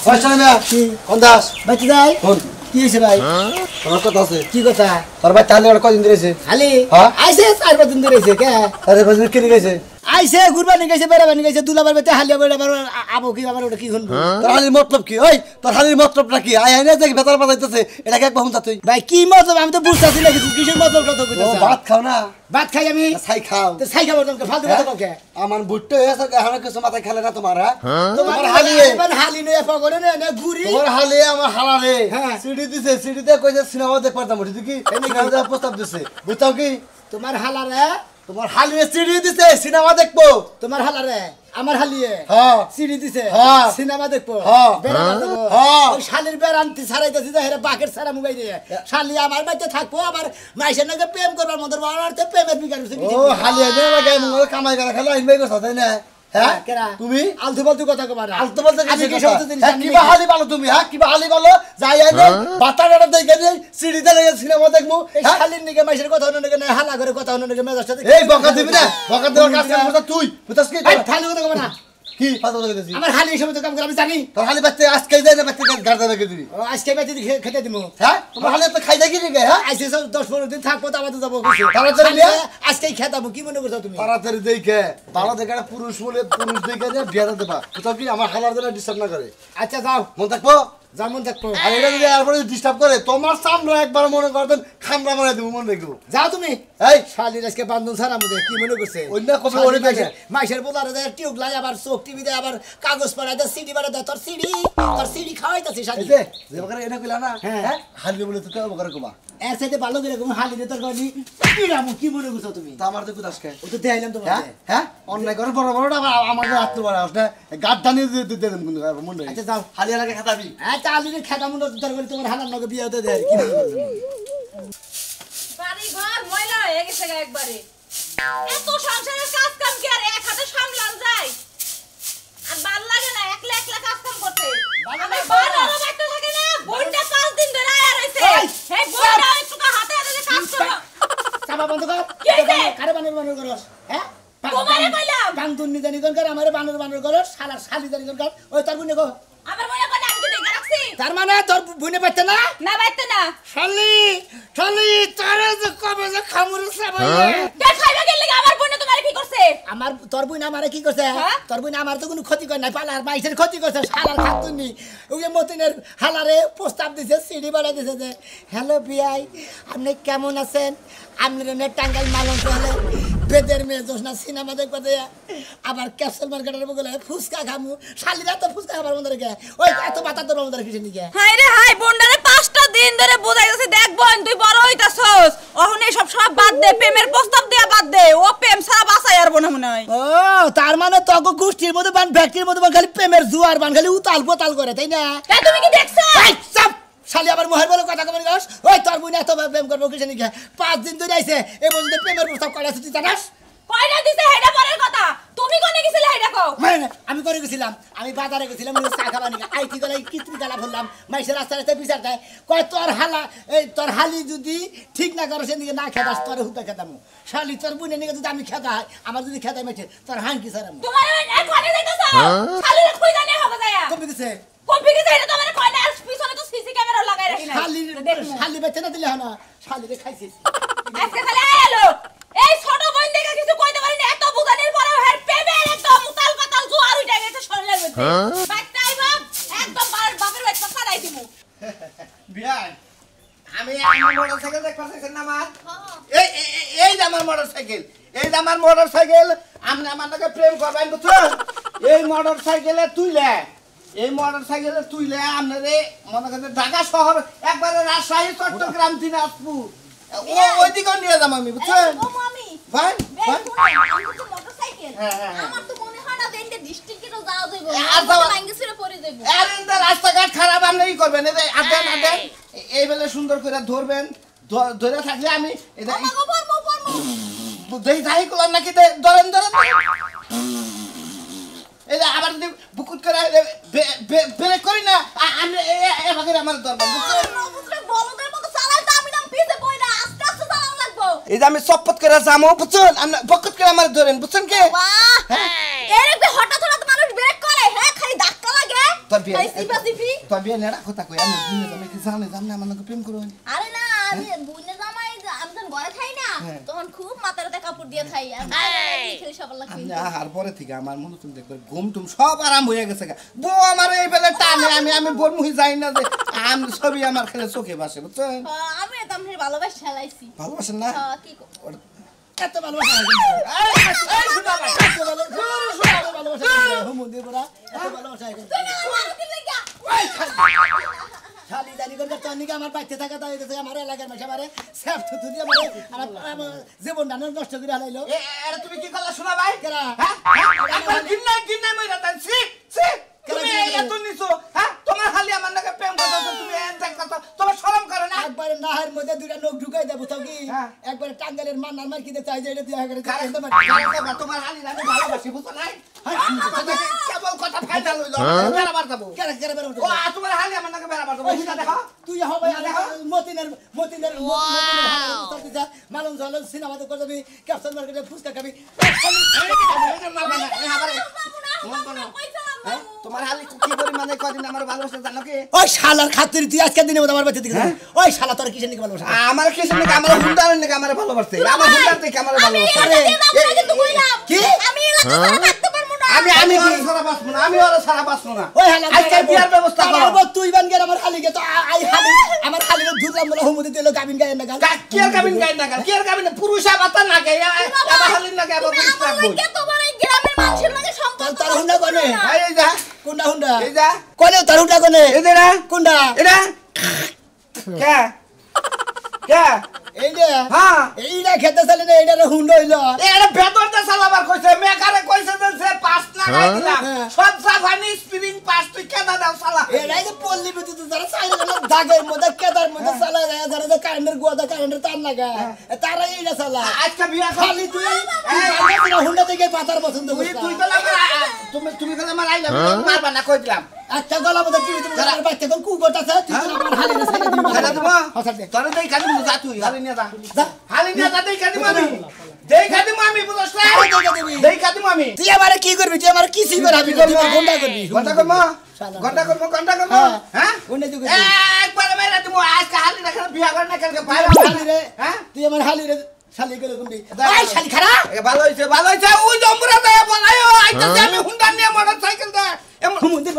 পয়সা না কোন দাস বাচ্চা যাই কোন কি হইছে ভাই তোমার কথা আছে কি কথা তোর ভাই তাহলে আর কদিন ধরেছে খালি হ্যাঁ আইছে 4-5 দিন ধরে আইছে কে আরে বজনে কি গেছে আইছে গুরবানি গেছে বেড়াবানি গেছে দুলাবার বেতে হালিয়া বেড়াবার আবো কি আমার ওটা কি শুনবো তোর হালির মতলব কি ওই তোর হালির মতলবটা কি আই না যে বেতার বাজাইতেছে এটা কি একবার হুনতা তুই ভাই কি মতলব আমি তো বুঝতাছি না কিছু কিসের মতলব কথা ও কইতাছ ভাত খাও না ভাত খাই আমি ছাই খাও তো সাই খাবার তোমাকে ফালতু কথা কাউকে আমার বুট্টো হয়েছে হানা কিছু মাথায় খেলে না তোমার তোমার হালি হালি নয় পগড়ে না ঘুরি তোমার হালি আমার হালারে হ্যাঁ। সিডি দিছে সিডিতে কইছে সিনেমা দেখ পারতাম ঠিক কি সিনেমা দেখার প্রস্তাব দিছে বুঝতাও কি তোমার হালারে তোমার হালিয়ে সিডি দিছে সিনেমা দেখবো তোমার হালারে আমার হালিয়ে হ্যাঁ সিডি দিছে হ্যাঁ। সিনেমা দেখবো হ্যাঁ। বেড়াবা দেবো হ্যাঁ। ওই শালির বেড়ান্তি ছাড়াইতেছি যে হেরে বাকের ছাড়া মোবাইল দিয়ে শালি আমার বাড়িতে থাকবো আবার মাইসের নাকি প্রেম করবার মতো বানাতে প্রেমের বিকার হচ্ছে ও হালিয়ে নে লাগে মঙ্গল কামাই করে খেলা ইনভাই করছ তাই না হ্যাঁ কেরা তুমি আলতু ফালতু কথা কবা না আলতো বলতে আমি কি সমস্ত জিনিস জানি কিবা নাকি? হালি বলো তুমি হ্যাঁ কিবা হালি বলো যাই আইনে বাতাটা দেখে নে সিডিতে লাগে সিনেমা দেখমু এই শালির নিকে মাইসের কথা হলো নাকি না হালা করে কথা হলো নাকি মেজাজটা দেখি এই বকা দিবি না বকা দেওয়ার কাজ করছ তুই বুঝছস কি এই ফালতু কথা কবা না কি ফালতু কথা কইছিস আমার হালি সময় তো কাম করে আমি জানি তোর হালি বাচ্চা আজকে যাই না বাচ্চা গাড়দা রেখে দিবি ও, আজকে বেঁচে খেতে দিমু হ্যাঁ তোমার হালি তো খাই দেখি রে হ্যাঁ আজকে 10-15 দিন থাকবো তো আবার তো যাবো তাড়াতাড়ি নিয়ে আজকেই খেতাবো কি মনে করছো তুমি তাড়াতাড়ি দেখে ভালো দেখে একটা পুরুষ বলে পুরুষ দেখে যে বিয়ে দিতে পার কোথাও কি আমার হালার জন্য ডিস্টার্ব না করে আচ্ছা যাও মন থাকবো যেমন দেখবো আর এটা যদি এরপরে ডিস্টার্ব করে তোমার সামনে একবার মনে করতেন খামরা বানাই দেবো মনে রেখো যাও তুমি এই শালির আজকে বান্ধন ছাড়া মধ্যে কি মনে করছে অন্য কবে ওরে দেখে মাইসের বোলারে দেয় টিউব লাই আবার চোখ টিভি দেয় আবার কাগজ পড়ায় দেয় সিডি বাড়ায় দেয় তোর সিডি খাওয়াইতেছে শালি এই যে যে বকারে এনে কইলা না হ্যাঁ। হ্যাঁ হালি বলে তো কেউ বকারে কবা এর সাথে ভালো করে কোন হালি দিয়ে তোর গনি কি মনে করছো তুমি তা আমার তো কুদাস খায় ও তো দেখাইলাম তোমাকে হ্যাঁ হ্যাঁ অন্যায় করে বড় বড়টা আবার আমাকে আত্ম বড় আসলে গাদ টানি দিতে দেন কিন্তু মনে আচ্ছা যাও হালি আগে খাতাবি আচ্ছা আলির খেতা মনে তোর গনি তোমার হালার লগে বিয়ে হতে দেয় কি মনে করছো বাড়ি ঘর ময়লা হয়ে গেছে গা একবারে এত সংসারের কাজ কাম কি আর এক হাতে সামলান যায় আর ভাল লাগে না একলা একলা কাজ কাম করতে আমার বাড়ির একটা থাকে না বোনটা 5 দিন ধরে আয়া রইছে হে বোনটা একটু হাতে হাতে কাজ করো চাপা বন্ধ কর কি হইছে? কারে বানর করস হ্যাঁ তোমারে কইলাম। বান্দুন নি জানি কোন আমারে বানর করস শালা শালি জানি কোন ওই তার বুনে কো আমার মনে করে আমি কি দেখে রাখছি তার মানে তোর বুনে পাইতে না না বাইতে না শালি শালি তারে যে কবে যে খামুরে সাবাই কে খাইবা গেল লাগি আমার বোন তোমারে কি করছে আমার তোর বুন আমারে কি করছে হ্যাঁ? তোর বুন আমার তো কোনো ক্ষতি করে নাই পালার মাইসের ক্ষতি করছে শালার খাতুনি ওই যে মতিনের হালারে প্রস্তাব দিছে সিডি বাড়াই দিছে যে হ্যালো বিআই আপনি কেমন আছেন আপনার এনে টাঙ্গাইল মালন চলে বেদের মেয়ে জোসনা সিনেমা দেখবা দেয়া আবার ক্যাপসুল মার্কেটের বগলে ফুচকা খামু শালিরা তো ফুচকা খাবার মধ্যে রেখে ওই এত বাতা তোর মধ্যে রেখেছে নিকে হাই রে হাই বোনডারে 5টা দিন ধরে বুঝাইতেছে দেখ বোন তুই বড় হইতাছস ওহন এই সব বাদ দে প্রেমের প্রস্তাব দেয়া বাদ দে ও প্রেম ছাড়া বাঁচাই আর বোন মনে হয় ও তার মানে তগো গোষ্ঠীর মধ্যে বান ফ্যাক্টরির মধ্যে বান খালি প্রেমের জুয়ার বান খালি উতাল পোতাল করে তাই না তাই তুমি কি দেখছ এই চাপ শালি আবার মোহের বলে কথা কবি গাস ওই তোর বুইনা তো প্রেম করবো কিসে নিকে 5 দিন ধরে আইছে এই বলতে প্রেমের প্রস্তাব করে আছে তুই জানাস কয়টা দিছে হেডা পরের কথা তুমি কোনে গেছিলে হেডা কও মানে আমি করে গেছিলাম আমি বাজারে গেছিলাম আমি চা খাবার নিকে আইটি গলাই কিত্রি গালা বললাম মাইসের রাস্তায় রাস্তায় বিচার দেয় কয় তোর হালা এই তোর হালি যদি ঠিক না করে সেদিকে না খেদাস তোর হুতা খেতামু শালি তোর বুনে নিকে যদি আমি খেতা হয় আমার যদি খেতাই মেছে তোর হান কি সারাম তোমার এখনে যাইতাছ খালি কই জানি হবে যায় কমে গেছে কম্পি গেছে এটা তোমার কয় না আর পিছনে তো সিসি ক্যামেরা লাগাই রাখি না শালি বেচে না দিলে না শালি রে খাইছিস আজকে খালি আইলো এই ছোট বোন দেখে কিছু কইতে পারিনি এত বুঝানির পরে হের প্রেমের একদম উতাল পাতাল জোয়ার উঠে গেছে শরীরের মধ্যে বাচ্চাই বাপ একদম বাপের বাচ্চা ছাড়াই দিমু বিয়াই আমি আমার মোটরসাইকেল দেখতে পাচ্ছেন না আমার এই এই যে আমার মোটরসাইকেল এই যে আমার মোটরসাইকেল আপনি আমার নাকি প্রেম করবেন বুঝছেন এই মোটরসাইকেলে তুইলে আপনারে মনে করেন ঢাকা শহর একবারে রাজশাহী চট্টগ্রাম দিনাজপুর ওইদিকেও নিয়ে যাবো আমি বুঝছেন ও মামি ভাই ভাই আমি তো মোটরসাইকেল হ্যাঁ। আমার তো মনে হয় না দেনতে ডিস্ট্রিক্টেও যাওয়া যাইবো আর যাওয়া- ভাঙ্গিসিরে পড়ে যাইবো আর এনটা রাস্তাঘাট খারাপ আপনি ই করবেন এই যে আদেন এই বেলে সুন্দর করে ধরবেন ধরে থাকলে আমি এটা আমাগো পরমু দেখি যাই করলাম নাকি ধরেন এই যে আবার যদি বুকুট করে ব্রেক করি না আমি এভাবে আমার দরকার বুঝলে বলদের মতো চালাইতে আমি নাম পিছে কইরা আস্তে আস্তে চালানো লাগবো এই যে আমি চপ্পত করে যাবো বুঝছেন আপনি বকত করে আমার ধরেন বুঝছেন কি বাহ এরকম হঠাৎ হঠাৎ মানুষ ব্রেক করে হ্যাঁ খালি ধাক্কা লাগে তো তোর বিয়ে তাই সিপা সিপি তোর বিয়ে নেড়া কথা কই আমি বুঝে তুমি কি জানে আমার নাকি প্রেম করো আরে না আমি বুইনে জামাই আমি যখন ঘরে থাই না তখন খুব মাথাতে কাপড় দিয়ে থাই আর খেলে সবার লাগবে আমি আর পরে থেকে আমার মনে তুমি দেখবে ঘুম টুম সব আরাম হয়ে গেছে বউ আমার এই বেলা টানে আমি বোর মুহি যাই না যে আমি সবই আমার খেলে চোখে ভাসে বুঝছেন আমি তো আমি ভালোবাসা চালাইছি ভালোবাসেন না কি এত ভালোবাসা এই শুনো ভাই ভালোবাসা হুমুন্দি পড়া এত ভালোবাসা তুই না আমার কি লাগা খালি জানি করে তো নিকে আমার বাইতে থাকা তাই আমার এলাকার মাসে আমারে সেফ থুতু দিয়ে আমারে আমার জীবনটা নষ্ট করে হারাইলো এরা তুমি কি করলা শোনা ভাই কেরা? হ্যাঁ একবার গিন্নাই মইরা তাই সি তুমি এত নিছো হ্যাঁ তোমার খালি আমার নাকি প্রেম কথা তুমি এনতে কথা তোমার শরম করে না একবারে নাহের মধ্যে দুইটা নখ ঢুকাই দেবো তো কি হ্যাঁ। একবারে টাঙ্গালের মান্নার মার কিতে চাই যে এটা দিয়ে করে তোমার খালি আমি ভালোবাসি বুঝছো নাই কেবল কথা ফাইনাল হইলো বেড়াবার যাবো কেরা কেরা বেরো ও তোমার খালি আমার নাকি বেড়াবার যাবো ওইটা দেখো তুই হবে মতিনের মালন জল সিনেমাতে করে যাবি ক্যাপসন মার্কেটে ফুচকা খাবি তোমার হালি কি পরিমাণে কদিন আমার ভালোবাসা জানো কি ওই শালার খাতির তুই আজকে দিনে মতো আমার বাচ্চা দিকে ওই শালা তোর কিসের নিকে ভালোবাসা আমার কিছু নাকি আমার হুন্ডারের নাকি আমার ভালোবাসে আমার হুন্ডার থেকে আমার ভালোবাসে কি আমি এলাকা থাকতে পারবো না আমি ওরা সারা বাঁচবো না আমি ওরা সারা বাঁচবো না ওই হালা আজকে বিয়ার ব্যবস্থা করো তুই বান গেল আমার হালি গে তো আই হালি আমার হালি দুধরাম বলে হুমুদি দিল গাবিন গায় না গাল কি আর গাবিন গায় না কি আর গাবিন পুরুষ আবার না গায় আবার হালি না গায় আবার পুরুষ থাকবো কে তোমার এই গ্রামের মানুষের লাগে সম্পর্ক তার হুন্ডা কোনে এই যা কোনটা হুন্ডা এই যা কোনে তার হুন্ডা কোনে এই যে না কোনটা এটা কে কে এই যে হ্যাঁ এইটা খেতে চাইলে না এইটা হুন্ডা হইলো এটা ভেতরটা চালাবার কইছে মেকারে কইছে যে পাঁচ না গাই দিলাম সব সাফানি স্প্রিং পাঁচ তুই কেদা দাও চালা এরাই যে পল্লী বিদ্যুৎ যারা চাইলে না দাগের মধ্যে কেদার মধ্যে চালা যায় যারা যে কারেন্টের গোদা কারেন্টের তার লাগা তারা এইটা চালা আজকে বিয়া খালি তুই হুন্ডা থেকে পাতার পছন্দ তুই করিস তুই তো আমার তুমি তো আমার আইলা মারবা না কই দিলাম একটা গলা মধ্যে টিভি তুমি যারা বাচ্চা কোন কুকুর আছে তুই তো আমার হালি না সাইডে দিবি ছেড়ে দেবো হঠাৎ দেখ তোরে দেই কাদি যা তুই হালি নিয়ে যা হালি নিয়ে যা দেই কাদি আমি বুঝছ না দেই কাদি আমি তুই আমারে কি করবি তুই আমার কিছুই করবি তুই আমার গুন্ডা করবি ঘন্টা করবো হ্যাঁ গুন্ডা তুই একবার মেরা তুমি আজকে হালি না কেন বিয়া কর না কেন বাইরে হালি রে হ্যাঁ তুই আমার হালি রে শালি করে গুন্ডি এই শালি খারা ভালো হইছে ওই জম্বুরা দেয়া বলায়ও আইতাছে আমি হুন্ডা নিয়ে মোটরসাইকেল দা হুমুন্দি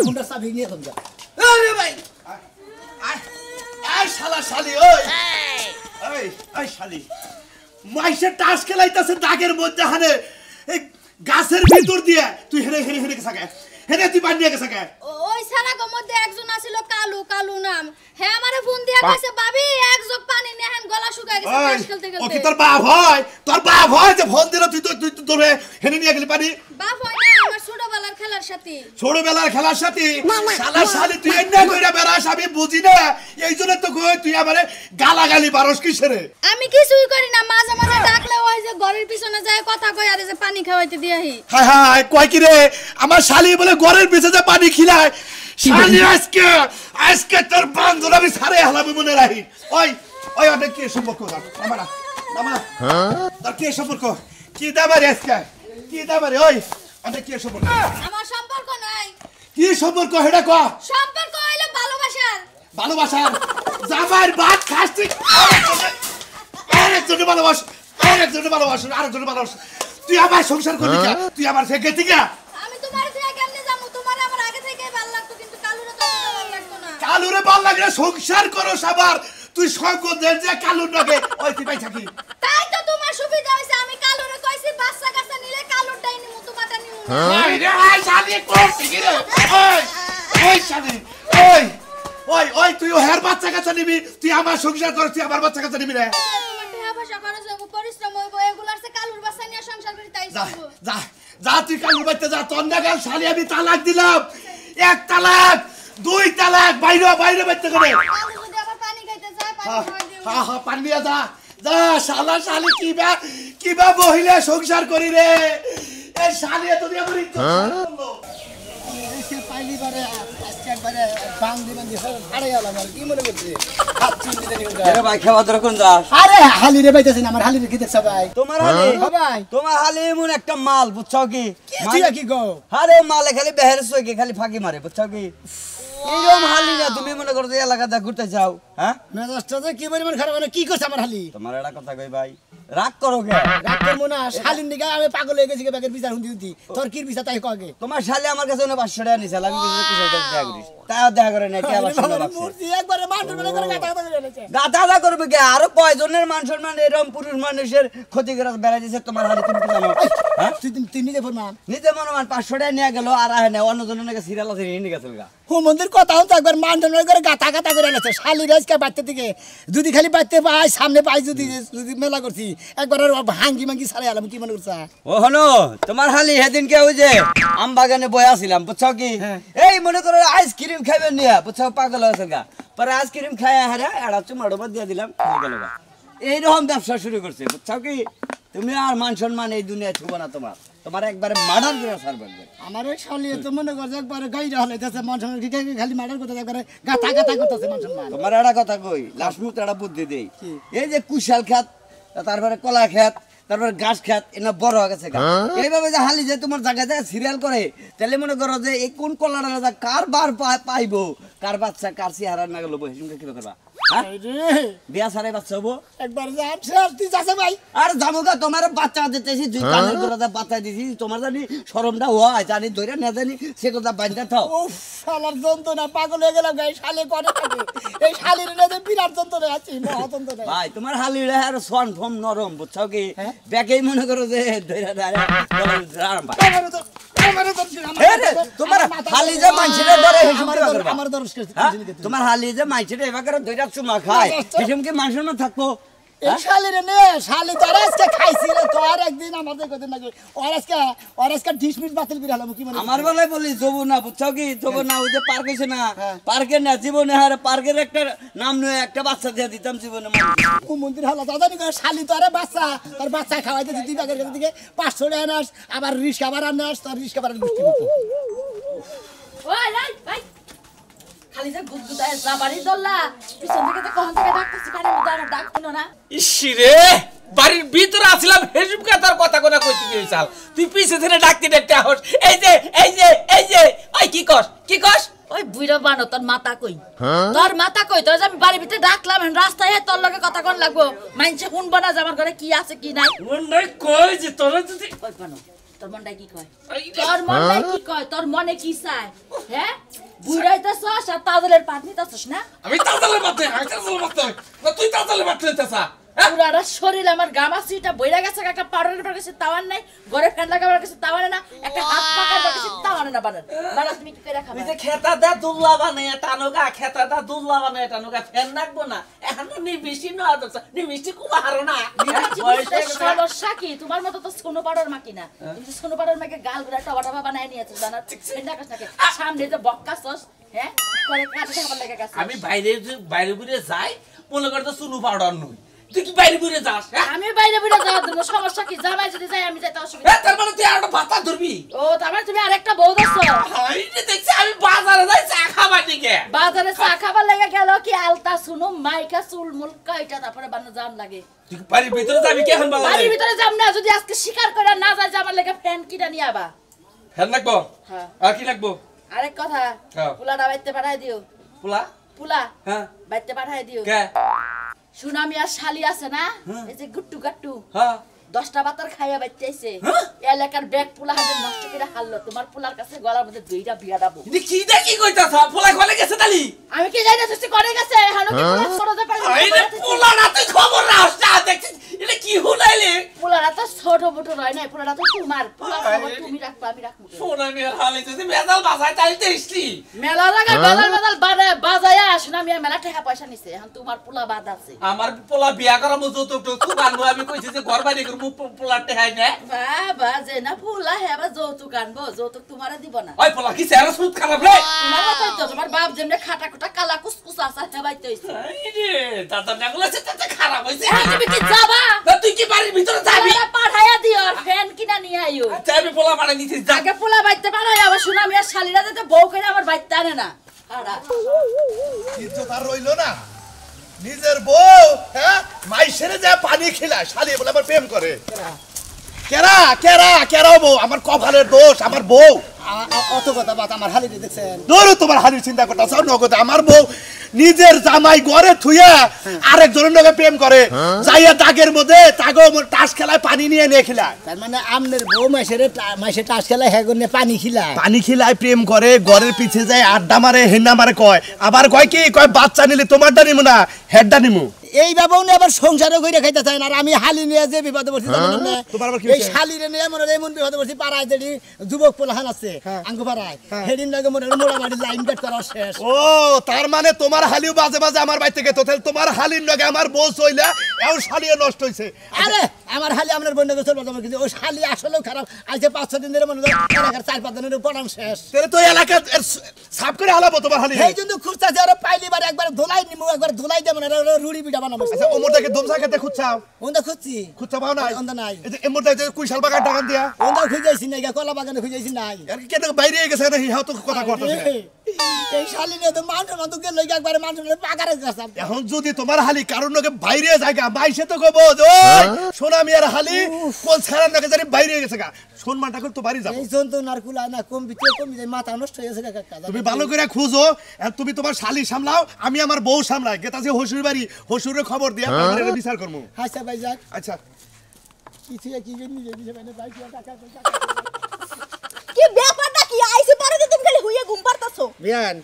হুন্ডা সাবি নিয়ে কম যা আরে ভাই আই শালা শালি ওই ওই শালি মাইসে টাস খেলাইতাছে দাগের মধ্যে হানে এই গাছের ভিতর দিয়ে তুই হেরে হেরে হেরে গেছে হেরে তুই বানিয়ে গেছে ওই সারাগো মধ্যে একজন আছিল কালু কালু নাম হে আমারে ফোন দিয়া কইছে ভাবি এক জগ পানি নিয়ে হেন গলা শুকায় গেছে ওই তাস খেলতে ও কি খেলতে তোর বাপ হয় যে ফোন দিল তুই তোরে হেরে নিয়ে গেলি পানি বাপ হয় না আমার ছোটবেলার খেলার সাথী ছোটবেলার খেলার সাথে শালা শালি তুই এন্না কইরা বেরাস আমি বুঝি না এইজন্য তো কই তুই আমারে গালাগালি পারস কিসেরে আমি কিছুই করি না মাঝে মাঝে ডাকলে ওই যে ঘরের পিছনে যায় কথা কই আর যে পানি খাওয়াইতে দিয়াহি হায় হায় কয় কি রে আমার শালি বলে ঘরের পিছনে পানি খিলায় শালি আজকে তোর বান্ধব আমি সারে হালাবি মনে রাখি ওই অনেক কি সম্পর্ক নামা তোর কি সম্পর্ক কি দাবারে আজকে কি দাবারে ওই অনেক কি সম্পর্ক আমার সম্পর্ক নাই কি সম্পর্ক হেডা ক সম্পর্ক হইলো ভালোবাসার ভালোবাসার জামার ভাত খাস তুই আরেকজনে ভালোবাস আরেকজনে ভালোবাস তুই আমার সংসার করবি কা তুই আমার থেকে থেকে আমি তোমার থেকে কেমনে যাবো তোমার আমার আগে থেকেই ভালো লাগতো কিন্তু কালুরে তো ভালো লাগতো না কালুরে ভাল লাগে সংসার করো সবার তুই সঙ্গ দেন যে কালুর নাকি ওই তুই পাই থাকি তাই তো তোমার সুবিধা হইছে আমি কালুরে কইছি বাচ্চা কাচ্চা নিলে কালুরটাই নিমু তোমারটা নিমু ওই রে আই শালি করছিস কি রে ওই শালি ওই তুই হের বাচ্চা কাচ্চা নিবি তুই আমার সংসার করছিস তুই আমার বাচ্চা কাচ্চা নিবি রে তোমার দেহ ভাষা খরচ হইব পরিশ্রম হইব এগুলার সে কালুর বাচ্চা নিয়ে সংসার করি তাই যা চলবো যা যা তুই কালুর বাচ্চা যা তোর নাগাল শালি আমি তালাক দিলাম 1 তালাক 2 তালাক বাইরে বাইতে করে কালু যদি আবার পানি খাইতে চায় পানি খাওয়া দিও হ্যাঁ পানি দিয়া যা যা শালা শালি কিবা মহিলা সংসার করি রে এই শালি এত দিয়ে আমার ইজ্জত করলো পাইলি বারে আজকে একবারে বান্দি আরে আলাম আর কি মনে করছে হাত চিন্তি দেনি আরে ভাই খাওয়া দাওয়া কোন যাস আরে হালি রে পাইতেছ না আমার হালি রে কি দেখছ ভাই তোমার হালি ভাই তোমার হালি এমন একটা মাল বুঝছো কি তুই কি গো আরে মালে খালি বেহের সইকে খালি ফাঁকি মারে বুঝছো কি এইরকম হালি না তুমি মনে করো যে এলাকাতে ঘুরতে যাও হ্যাঁ মেজাজটা যে কি পরিমাণ খারাপ মানে কি করছ আমার হালি তোমার একটা কথা কই ভাই রাগ করো কে রাগ করবো না শালিন দিকে আমি পাগল হয়ে গেছি ব্যাগের বিচার হুন্দি তোর কি বিচার তাই কগে তোমার শালি আমার কাছে 500 টাকা নিছে আমি কিছু কিছু দেখা করিস তাও দেখা করে না কে আবার শুনে বাকছে মূর্তি একবারে মাঠের মনে করে গাতা গাতা করে এনেছে গাদা করবে কে আরো কয়জনের মান সম্মান এরকম পুরুষ মানুষের ক্ষতি করে বেড়া দিয়েছে তোমার হালি তুমি কি জানো হ্যাঁ তুই নিজে ফরমান নিজে মনে মান 500 টাকা নিয়ে গেল আর আহে না অন্যজনের নাকি সিরিয়াল আছে নিয়ে গেছিল গা হু মন্দির কথা হতো একবার মাঠের মনে করে গাতা গাতা করে এনেছে শালি রাজকে বাড়তে থেকে যদি খালি বাড়তে পাই সামনে পাই যদি মেলা করছি একবার হাঙ্গি মাঙ্গি ছাড়াই আলাম কি মনে করছ ও হনো তোমার হালি সেদিনকে ওই যে আম বাগানে বয়াছিলাম বুঝছো কি এই মনে করো আইসক্রিম খাইবেন নিয়া বুঝছো পাগল হয়েছে গা পরে আইসক্রিম খাই হারা এড়া চুমাড়ো বাদ দিয়ে দিলাম গেল গা এইরকম ব্যবসা শুরু করছে বুঝছো কি তুমি আর মান সম্মান এই দুনিয়ায় ছুবো না তোমার তোমার একবারে মার্ডার করে ছাড়বে আমার ওই শালি তো মনে করছে একবারে গাইরা হলাইতেছে মান সম্মান খালি মার্ডার করতে একবারে গাতা গাতা করতেছে মান সম্মান তোমার একটা কথা কই লাস্ট মুহূর্তে একটা বুদ্ধি দেই এই যে কুশাল খেত তারপরে কলা খেত তারপরে ঘাস খেত এনা বড় হয়ে গেছে এইভাবে যে হালি যে তোমার জায়গায় জায়গায় সিরিয়াল করে তাহলে মনে করো যে এই কোন কলাটা কার বার পাইবো কার বাচ্চা কার চেহারা না গেল বহিষ্কার কি করবা বিয়া সারে বাচ্চা হবো একবার তুই যাচ্ছে ভাই আর জামুকা তোমার বাচ্চা দিতেছি দুই কানের গোড়াতে বাচ্চা দিছি তোমার জানি শরমটা হয় জানি ধরে না জানি সে কথা বান্ধা থাও ও শালার যন্ত্রণা পাগল হয়ে গেলাম গাই শালে করে থাকে এই শালির নেদে বিরাট যন্ত্রণা আছে মহাযন্ত্রণা ভাই তোমার হালিটা আর সন ফম নরম বুঝছো কি ব্যাকেই মনে করো যে ধরে ধরে আরাম পায় তোমার হালি যে মাইছেটা ধরে হিসুম করবা আমার দরস তোমার হালি যে মাইছেটা এবার করে দুইটা চুমা খায় হিসুম কি মানুষের না থাকবো এই শালিরে নে শালি তো আজকে খাইছি রে তো আর একদিন আমাদের কত না আর আজকে ডিসমিস বাতিল করে হলাম কি মানে আমার বেলায় বলি যাবো না বুঝছো কি যাবো না ওই যে পার্ক হয়েছে না পার্কে না জীবনে আর পার্কের একটা নাম নিয়ে একটা বাচ্চা দিয়ে দিতাম জীবনে ও মন্দির হলো দাদা নি শালি তো আরে বাচ্চা তার বাচ্চা খাওয়াইতে দিদি বাগের কাছে দিকে 500 টাকা নাস আবার রিস্কা ভাড়া নাস তার রিস্কা ভাড়া গুষ্টি করতে ওই ভাই খালি যে গুদগুদায় যাবারই দল্লা পিছন থেকে তো কোন থেকে ডাকতেছি কানে উদারা ডাকতিনো না ইসিরে বাড়ির ভিতরে আসলাম হেসুম কাতার কথা কোনা কইতে গিয়েছাল তুই পিছে থেকে ডাকতে ডাকতে আহস এই যে ওই কি কস ওই বুইরা বানো তোর মাথা কই তোর মাথা কই তোর যে আমি বাড়ির ভিতরে ডাকলাম রাস্তায় তোর লগে কথা কোন লাগবো মাইনছে শুনবো না যে আমার ঘরে কি আছে কি নাই মন্ডাই কই যে তোরা যদি কই বানো তোর মনটাই কি কয় তোর মনটাই কি কয় তোর মনে কি চায় হ্যাঁ বুইরাইতেছস আর তাজলের পাট নিতেছস না আমি তাজালে মারতে না তুই তাজালে মারতে চাসা পুরাটা শরীর আমার গামাছিটা বইরা গেছে একটা পাউডারের পর গেছে তাওয়ান নাই ঘরে ফ্যান লাগাবার গেছে তাওয়ানে না একটা হাত পাকার পর গেছে তাওয়ানে না বানান বানাস তুমি কি করে খাবে তুই যে খেতাদা দুল্লা বানায় টানুগা খেতাদা দুল্লা বানায় টানুগা ফ্যান রাখবো না এখন নি বেশি না দছ নি মিষ্টি কুবা হারো না সমস্যা কি তোমার মতো তো সোনো পাউডার মাকি না তুমি সোনো পাউডার মাকে গাল গুলা টবা টবা বানায় নিয়েছো জানা ফ্যান রাখাস নাকি সামনে যে বক্কাছস হ্যাঁ করে কাটে খাবার লাগা গেছে আমি বাইরে বুড়ে যাই মনে করতে সুনু পাউডার নই তুই কি বাইরে বুড়ে যাস আমি বাইরে বুড়ে যাওয়ার জন্য সমস্যা কি জামাই যদি যাই আমি যাইতে অসুবিধা তার মানে তুই আরেকটা ভাতা ধরবি ও তার মানে তুমি আরেকটা বউ দছো আমি দেখছি আমি বাজারে যাই চা খাবার দিকে বাজারে চা খাবার লাগা গেল কি আলতা শুনো মাইকা চুল মুলকা এটা তারপরে বান্ন জাম লাগে তুই বাড়ির ভিতরে যাবি কি এখন বাজারে বাড়ির ভিতরে যাম না যদি আজকে শিকার করে না যায় যে আমার লাগা ফ্যান কিনা নিয়ে আবা ফ্যান লাগবো হ্যাঁ আর কি লাগবো আরেক কথা পুলাটা বাইতে পাঠাই দিও পুলা হ্যাঁ বাইতে পাঠাই দিও কে সুনামি আর শালি আছে না এই যে গুট্টু গাট্টু হ্যাঁ 10টা বাতার খাইয়া বাইতেছে এলাকার ব্যাগ পুলা হাতে নষ্ট করে হারলো তোমার পুলার কাছে গলার মধ্যে দুইটা বিয়া দাবো কি দেখি কইতাছ পোলা কলে গেছে তালি আমি কি জানি না করে গেছে হানো কি পুলা ছড়াতে পারে আইলে পোলা না তুই খবর রাখছ না দেখছিস এটা কি হুলাইলে পুলারা তো ছোট মোটো রয় না পুলারা তো তোমার পুলা খবর তুমি রাখবা আমি রাখবো সোনা মিয়ার হালে যদি মেজাল বাসায় তাই দেইছি মেলা লাগা মেলাল বাজায়া আসনা মিয়া মেলা টাকা পয়সা নিছে এখন তোমার পুলা বাদ আছে আমার পোলা বিয়া করা মতো তো খুব আনবো আমি কইছি যে ঘর বাড়ি করব পোলা টেহাই না বাবা যে না পুলা হেবা যৌতুক আনবো যৌতুক তোমারে দিব না ওই পোলা কি সেরা সুদ খারাপ রে তোমার কথা তো তোমার বাপ যেমনে খাটা খুটা কালা কুসকুস আসা হেবাইতে হইছে আইরে দাদা নাগুলা সেটা খারাপ হইছে তুমি কি যাবা না তুই কি বাড়ির ভিতরে যাবি পাঠাইয়া দিও আর ফ্যান কিনা নিয়ে আইও আচ্ছা আমি পোলা বাড়ি দিছি যা আগে পোলা বাইতে পারাই আবার শুনা মিয়া শালিরা যাতে বউ করে আমার বাইতে আনে না ইজ্জত আর রইলো না নিজের বউ হ্যাঁ মাইসেরে যা পানি খিলায় শালি বলে আমার প্রেম করে কেরা কেরা কেরা বউ আমার কপালের দোষ আমার বউ অত কথা বাত আমার হালিতে দেখছেন ধরো তোমার হালির চিন্তা করতেছ নগদ আমার বউ নিজের জামাই ঘরে থুইয়া আরেকজনের লগে প্রেম করে যাইয়া দাগের মধ্যে তাগো টাস খেলায় পানি নিয়ে নিয়ে খিলায় তার মানে আমনের বউ মাসে টাস খেলায় হেগুনে পানি খিলায় পানি খিলায় প্রেম করে ঘরের পিছে যায় আড্ডা মারে হেন্না মারে কয় আবার কয় কি কয় বাচ্চা নিলে তোমারটা নিমু না হেডটা নিমু এইভাবেও নিয়ে আবার সংসারও করে খাইতে চায় না আর আমি হালি নিয়ে যে বিপদে পড়ছি তোমার আবার কি এই শালিরে নিয়ে মনে হয় এমন বিপদে পড়ছি পাড়ায় যেটি যুবক পোলাহান আছে আঙ্গু পাড়ায় সেদিন লাগে মনে হয় মোড়ামাটি লাইন কাট করা শেষ ও তার মানে তোমার হালিও বাজে বাজে আমার বাড়ি থেকে তো তাহলে তোমার হালির লগে আমার বউ চইলা এও শালিও নষ্ট হইছে আরে আমার হালি আপনার বন্ধুকে চলবে তোমার কিন্তু ওই শালি আসলেও খারাপ আজকে 5-6 দিন ধরে মনে হয় এলাকার 4-5 দিনের পড়ান শেষ তাহলে তো এলাকা সাফ করে হালাবো তোমার হালি এই কিন্তু খুঁজতেছে ওরা পাইলি বার একবার ধুলাই নিমু একবার ধুলাই দেব না রুড়ি পিঠা বানাবো আচ্ছা ওমরটাকে দমসা খেতে খুঁজছাও ওন্দা খুঁজছি খুঁজছা পাও না ওন্দা নাই এই যে এমরটা যে কুইশাল বাগান টাকান দিয়া ওন্দা খুঁজাইছি না কলা বাগানে খুঁজাইছি নাই আর কেন বাইরে গেছে না হিহাও তো কথা করতেছে এই শালি নিয়ে তো মানুষ গেল একবারে মানুষ পাকারে গেছে এখন যদি তোমার হালি কারোর লগে বাইরে জায়গা বাইসে তো কব যে ওই সোনা মিয়ার হালি কোন ছাড়ার লগে জানি বাইরে গেছে গা সম্মানটা করে তো বাড়ি যাবো এই জন্তু নারকুলা না কমবি যায় মাথা নষ্ট হয়ে গেছে কাকা তুমি ভালো করে খুঁজো আর তুমি তোমার শালি সামলাও আমি আমার বউ সামলাই গেতাছে হসুর বাড়ি হসুরের খবর দিয়া তারপরে বিচার করবো হাসা ভাই যাক আচ্ছা কিছু কি নিজে নিজে মানে ভাই টাকা কি ব্যাপারটা কি আইছে পরে যে তুমি খালি হুইয়ে ঘুম পারতাছো বিয়ান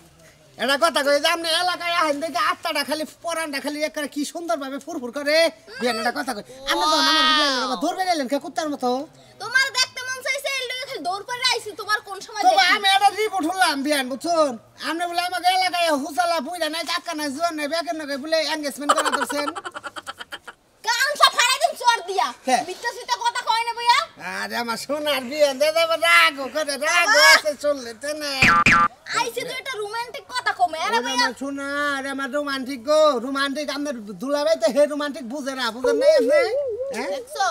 এটা কথা কই যে আপনি এলাকায় আহেন দেখে আত্মাটা খালি পরানটা খালি একটা কি সুন্দরভাবে ফুরফুর করে বিয়ান এটা কথা কই আমি তো আমার বিয়ান ধরবে গেলেন কে কুত্তার মতো তোমার দেখতে মন চাইছে এই লগে খালি দৌড় করে আইছি তোমার কোন সময় তো দেখি আমি এটা রিপোর্ট হলাম বিয়ান বুঝুন আপনি বলে আমাকে এলাকায় হুসালা পুইরা নাই টাকা নাই জোর নাই বেকের নগে বলে এনগেজমেন্ট করা দরছেন কান সব ফাড়াই দিন চোর দিয়া হ্যাঁ। মিথ্যা সিটা কথা কয় না ভাইয়া আরে আমার সোনার বিয়ান দাদা রাগ করে রাগ আছে চললে তেনে আইছে তো এটা রোমান্টিক কথা কমে আরে ভাইয়া আমার সোনা আরে আমার রোমান্টিক গো রোমান্টিক আপনার দুলাভাই তো হে রোমান্টিক বুঝে না বুঝেন নাই আপনি হ্যাঁ দেখছো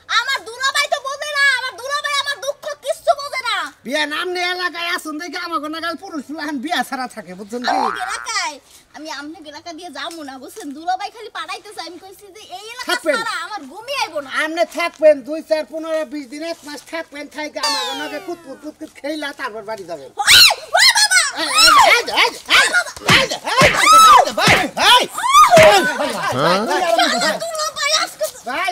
আমার দুলাভাই তো বোঝে না আমার দুলাভাই আমার দুঃখ কিচ্ছু বোঝে না বিয়া নাম নিয়ে এলাকায় আসুন দেখে আমাকে নাগাল পুরুষ ফুলাহান বিয়া ছাড়া থাকে বুঝছেন কি আমি এলাকায় আমি আমনে এলাকা দিয়ে যাবো না বুঝছেন দুলাভাই খালি পাড়াইতেছে আমি কইছি যে এই এলাকা থাকবেন। ছাড়া আমার ঘুমিয়ে আইবো না আপনি থাকবেন 2-4-15-20 দিন 1 মাস থাকবেন থাইকে আমাকে নাগে কুতকুত খেইলা তারপর বাড়ি যাবেন ওই বাবা দুলাভাই আজকে ভাই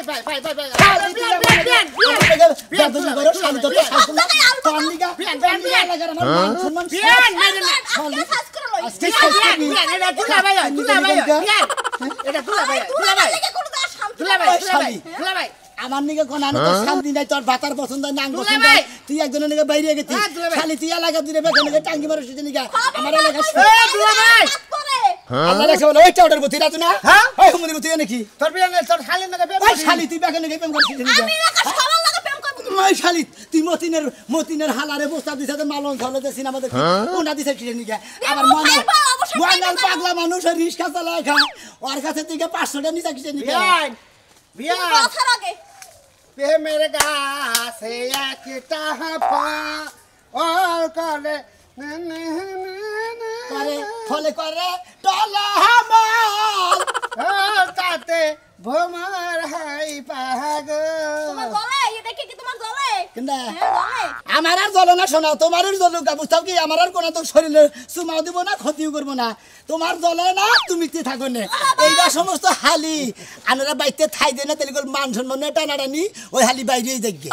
কাজ করে লই আমার নিকে কোন আনে তোর শান্তি নাই তোর ভাতার পছন্দ নাই নাং পছন্দ তুই একজনের নিকে বাইরে গেছিস খালি তুই এলাকা দিলে বেখানে টাঙ্গি মারছিস নিকে আমার এলাকা আল্লাহ রাখে বলে ওইটা ওটার বুদ্ধি রাত না হ্যাঁ ওই হুমুদি বুদ্ধি নাকি তোর বিয়ে তোর শালি নাকি প্রেম ওই শালি তুই বেখানে প্রেম করছিস নিকে আমি এলাকা সবার লাগে প্রেম করব ওই শালি তুই মতিনের হালারে বস্তা দিছ তো মালন ধরলে সিনেমা দেখি কোনটা দিছ কি নিকে আমার মনাল পাগলা মানুষ রিস্কা চালায় খা ওর কাছে তুই 500 টাকা নিছ কি নিকে বিয়া কথার আগে প্রেমের গাছে একটা পা ওর করে ফলে করে টলা আমার তাতে ভোমার হাই পাগল তোমার গলে এই দেখে কি তোমার গলে কেননা গলে আমার আর জ্বলে না শোনা তোমার জ্বলে বুঝতাও কি আমার আর কোনো তো শরীরে চুমাও দিব না ক্ষতিও করবো না তোমার জ্বলে না তুমি কি থাকো না এইটা সমস্ত হালি আনারা বাইতে থাই দেয় না তাহলে মান সম্মান টানাটানি ওই হালি বাইরেই দেখবে